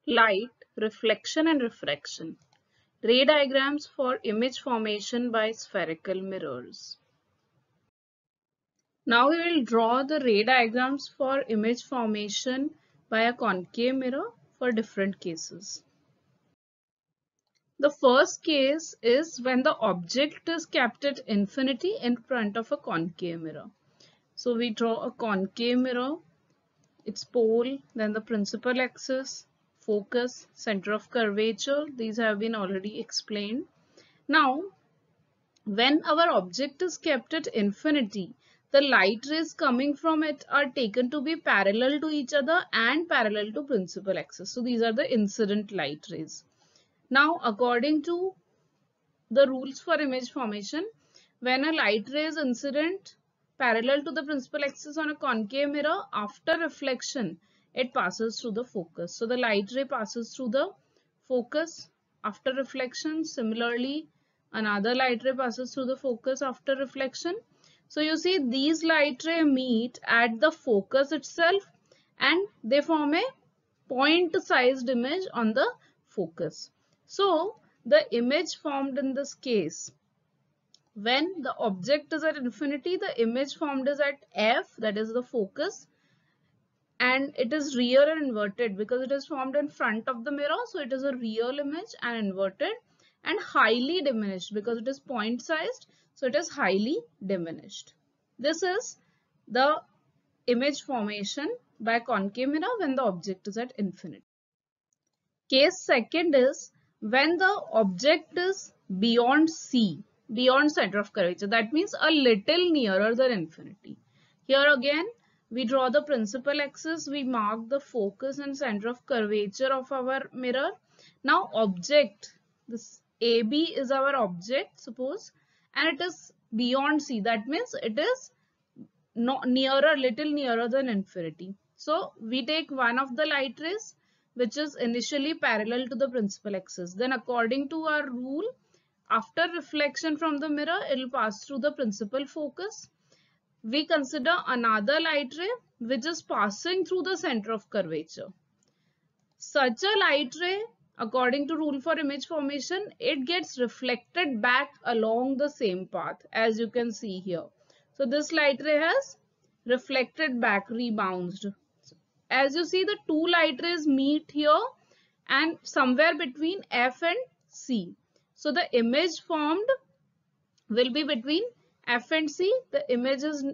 Light, reflection and refraction. Ray diagrams for image formation by spherical mirrors. Now we will draw the ray diagrams for image formation by a concave mirror for different cases. The first case is when the object is kept at infinity in front of a concave mirror. So we draw a concave mirror, its pole, then the principal axis, focus, center of curvature. These have been already explained. Now, when our object is kept at infinity, the light rays coming from it are taken to be parallel to each other and parallel to principal axis. So these are the incident light rays. Now, according to the rules for image formation, when a light ray is incident parallel to the principal axis on a concave mirror, after reflection, it passes through the focus. So the light ray passes through the focus after reflection. Similarly, another light ray passes through the focus after reflection. So you see these light ray meet at the focus itself and they form a point-sized image on the focus. So the image formed in this case, when the object is at infinity, the image formed is at F, that is the focus, and it is real and inverted because it is formed in front of the mirror. So it is a real image and inverted, and highly diminished because it is point sized. So it is highly diminished. This is the image formation by concave mirror when the object is at infinity. Case second is when the object is beyond C, beyond center of curvature. That means a little nearer than infinity. Here again, we draw the principal axis, we mark the focus and center of curvature of our mirror. Now object, this AB is our object, suppose, and it is beyond C. That means it is not nearer, little nearer than infinity. So we take one of the light rays which is initially parallel to the principal axis. Then according to our rule, after reflection from the mirror, it will pass through the principal focus. We consider another light ray which is passing through the center of curvature. Such a light ray, according to rule for image formation, it gets reflected back along the same path as you can see here. So this light ray has reflected back, rebounced. As you see, the two light rays meet here and somewhere between F and C. So the image formed will be between F and C. The image is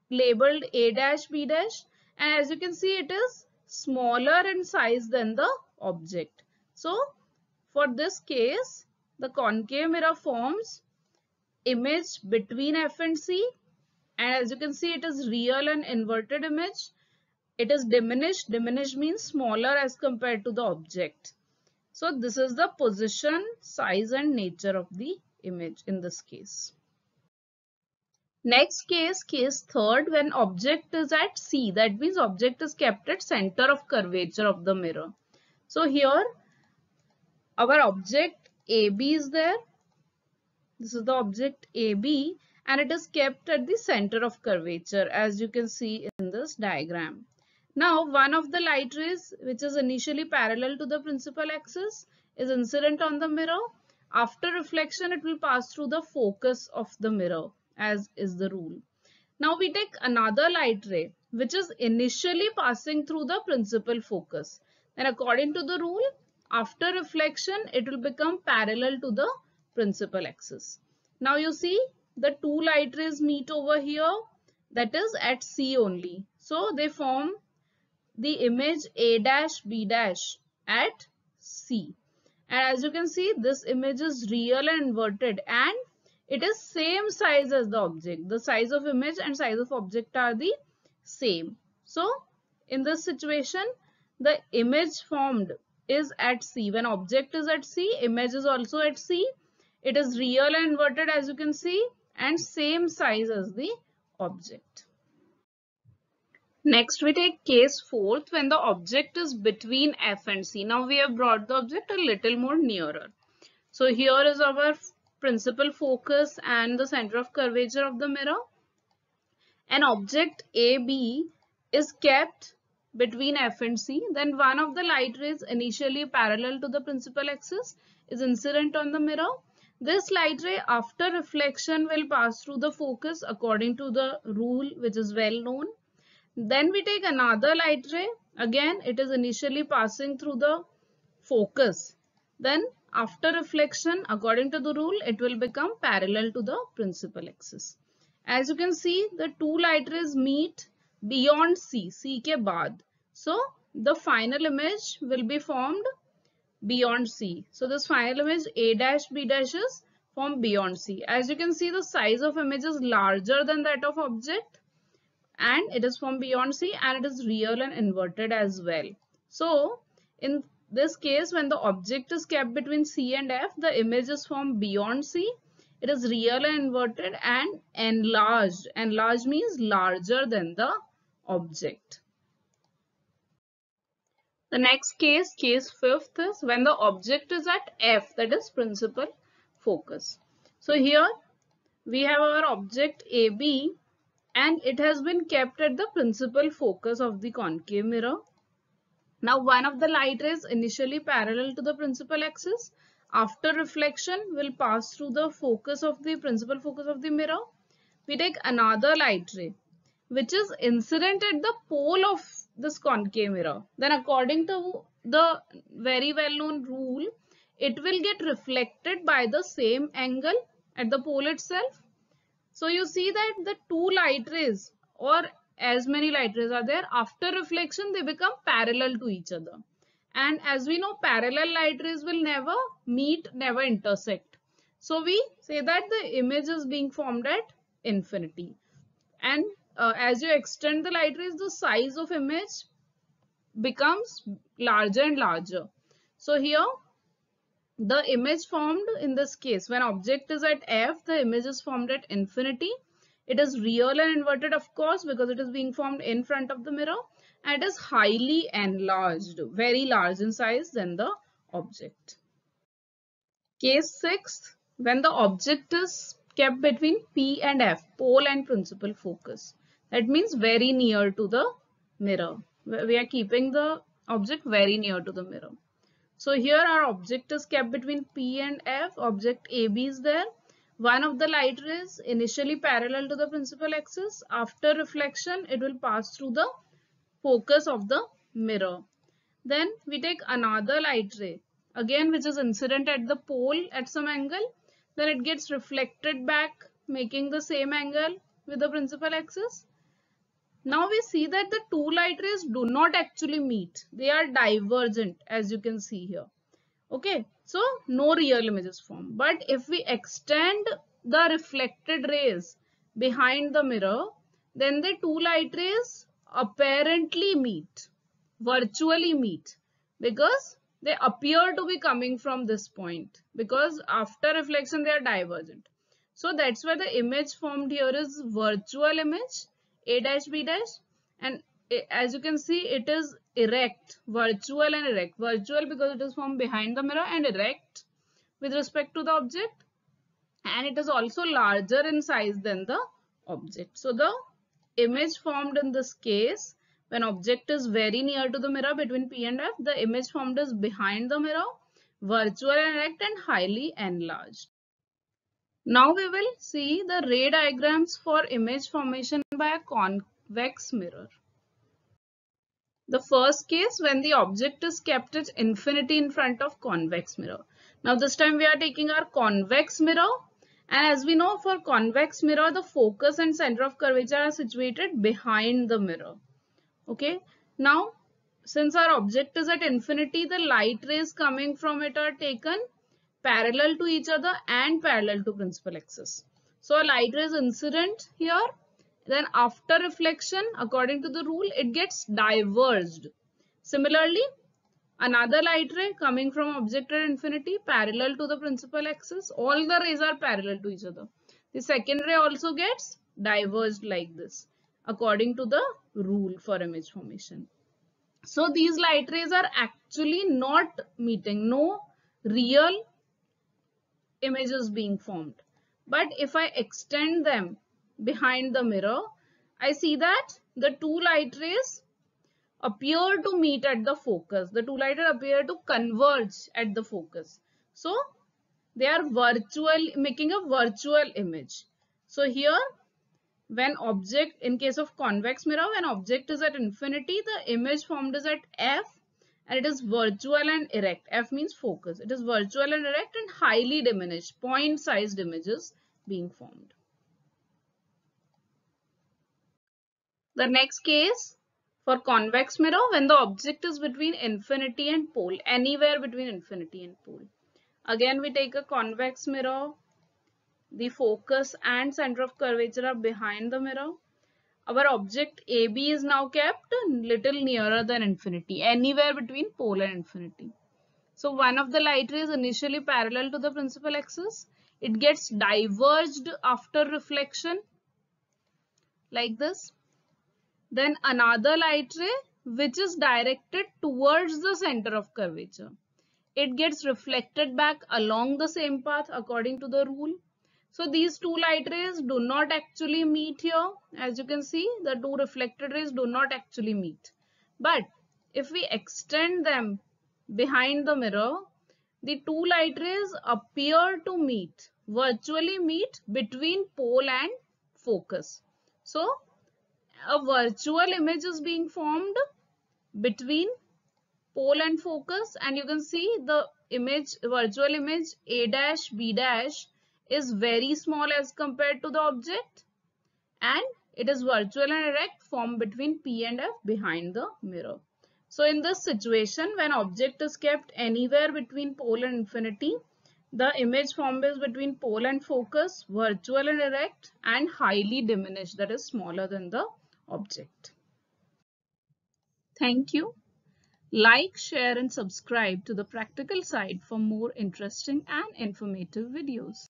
labeled A dash B dash, and as you can see it is smaller in size than the object. So for this case, the concave mirror forms image between F and C, and as you can see it is real and inverted image. It is diminished. Diminished means smaller as compared to the object. So this is the position, size and nature of the image in this case. Next case, case third, when object is at C, that means object is kept at center of curvature of the mirror. So here our object AB is there. This is the object AB and it is kept at the center of curvature as you can see in this diagram. Now, one of the light rays which is initially parallel to the principal axis is incident on the mirror. After reflection, it will pass through the focus of the mirror as is the rule. Now, we take another light ray which is initially passing through the principal focus. And according to the rule, after reflection, it will become parallel to the principal axis. Now, you see the two light rays meet over here, that is at C only. So, they form the image A dash B dash at C, and as you can see this image is real and inverted and it is same size as the object. The size of image and size of object are the same. So in this situation the image formed is at C. When object is at C, image is also at C. It is real and inverted as you can see and same size as the object. Next, we take case fourth when the object is between F and C. Now, we have brought the object a little more nearer. So, here is our principal focus and the center of curvature of the mirror. An object AB is kept between F and C, then one of the light rays initially parallel to the principal axis is incident on the mirror. This light ray after reflection will pass through the focus according to the rule which is well known. Then we take another light ray. Again, it is initially passing through the focus. Then after reflection, according to the rule, it will become parallel to the principal axis. As you can see, the two light rays meet beyond C, C ke baad. So the final image will be formed beyond C. So this final image A dash B dash is formed beyond C. As you can see, the size of image is larger than that of object, and it is from beyond C, and it is real and inverted as well. So in this case, when the object is kept between C and F, the image is from beyond C. It is real and inverted and enlarged. Enlarged means larger than the object. The next case, case fifth, is when the object is at F, that is principal focus. So here we have our object AB, and it has been kept at the principal focus of the concave mirror. Now one of the light rays initially parallel to the principal axis after reflection will pass through the focus of the principal focus of the mirror. We take another light ray which is incident at the pole of this concave mirror. Then according to the very well known rule, it will get reflected by the same angle at the pole itself. So you see that the two light rays, or as many light rays are there, after reflection they become parallel to each other. And as we know, parallel light rays will never meet, never intersect. So we say that the image is being formed at infinity. And as you extend the light rays, the size of image becomes larger and larger. So here the image formed in this case, when object is at F, the image is formed at infinity. It is real and inverted, of course, because it is being formed in front of the mirror, and it is highly enlarged, very large in size than the object. Case 6, when the object is kept between P and F, pole and principal focus. That means very near to the mirror. We are keeping the object very near to the mirror. So here our object is kept between P and F. Object AB is there. One of the light rays initially parallel to the principal axis. After reflection, it will pass through the focus of the mirror. Then we take another light ray, again which is incident at the pole at some angle. Then it gets reflected back, making the same angle with the principal axis. Now we see that the two light rays do not actually meet. They are divergent, as you can see here. Okay, so no real image is formed. But if we extend the reflected rays behind the mirror, then the two light rays apparently meet, virtually meet, because they appear to be coming from this point, because after reflection they are divergent. So that's why the image formed here is virtual image, A dash B dash, and as you can see, it is erect, virtual and erect. Virtual because it is from behind the mirror, and erect with respect to the object, and it is also larger in size than the object. So the image formed in this case, when object is very near to the mirror between P and F, the image formed is behind the mirror, virtual and erect, and highly enlarged. Now we will see the ray diagrams for image formation by a convex mirror. The first case, when the object is kept at infinity in front of convex mirror. Now this time we are taking our convex mirror, and as we know, for convex mirror the focus and center of curvature are situated behind the mirror. Okay, now since our object is at infinity, the light rays coming from it are taken parallel to each other and parallel to principal axis. So a light ray is incident here. Then after reflection, according to the rule, it gets diverged. Similarly, another light ray coming from object at infinity parallel to the principal axis. All the rays are parallel to each other. The second ray also gets diverged like this, according to the rule for image formation. So these light rays are actually not meeting. No real images being formed. But if I extend them behind the mirror, I see that the two light rays appear to meet at the focus. The two light rays appear to converge at the focus. So they are making a virtual image. So here, when object, in case of convex mirror, when object is at infinity, the image formed is at F, and it is virtual and erect. F means focus. It is virtual and erect and highly diminished, point-sized images being formed. The next case, for convex mirror, when the object is between infinity and pole, anywhere between infinity and pole. Again, we take a convex mirror. The focus and center of curvature are behind the mirror. Our object AB is now kept a little nearer than infinity, anywhere between pole and infinity. So one of the light rays initially parallel to the principal axis. It gets diverged after reflection like this. Then another light ray which is directed towards the center of curvature. It gets reflected back along the same path according to the rule. So these two light rays do not actually meet here. As you can see, the two reflected rays do not actually meet. But if we extend them behind the mirror, the two light rays appear to meet, virtually meet between pole and focus. So a virtual image is being formed between pole and focus, and you can see the image, virtual image A dash B dash is very small as compared to the object, and it is virtual and erect formed between P and F behind the mirror. So in this situation, when object is kept anywhere between pole and infinity, the image formed is between pole and focus, virtual and erect, and highly diminished, that is smaller than the object. Thank you. Like, share and subscribe to the Practical Side for more interesting and informative videos.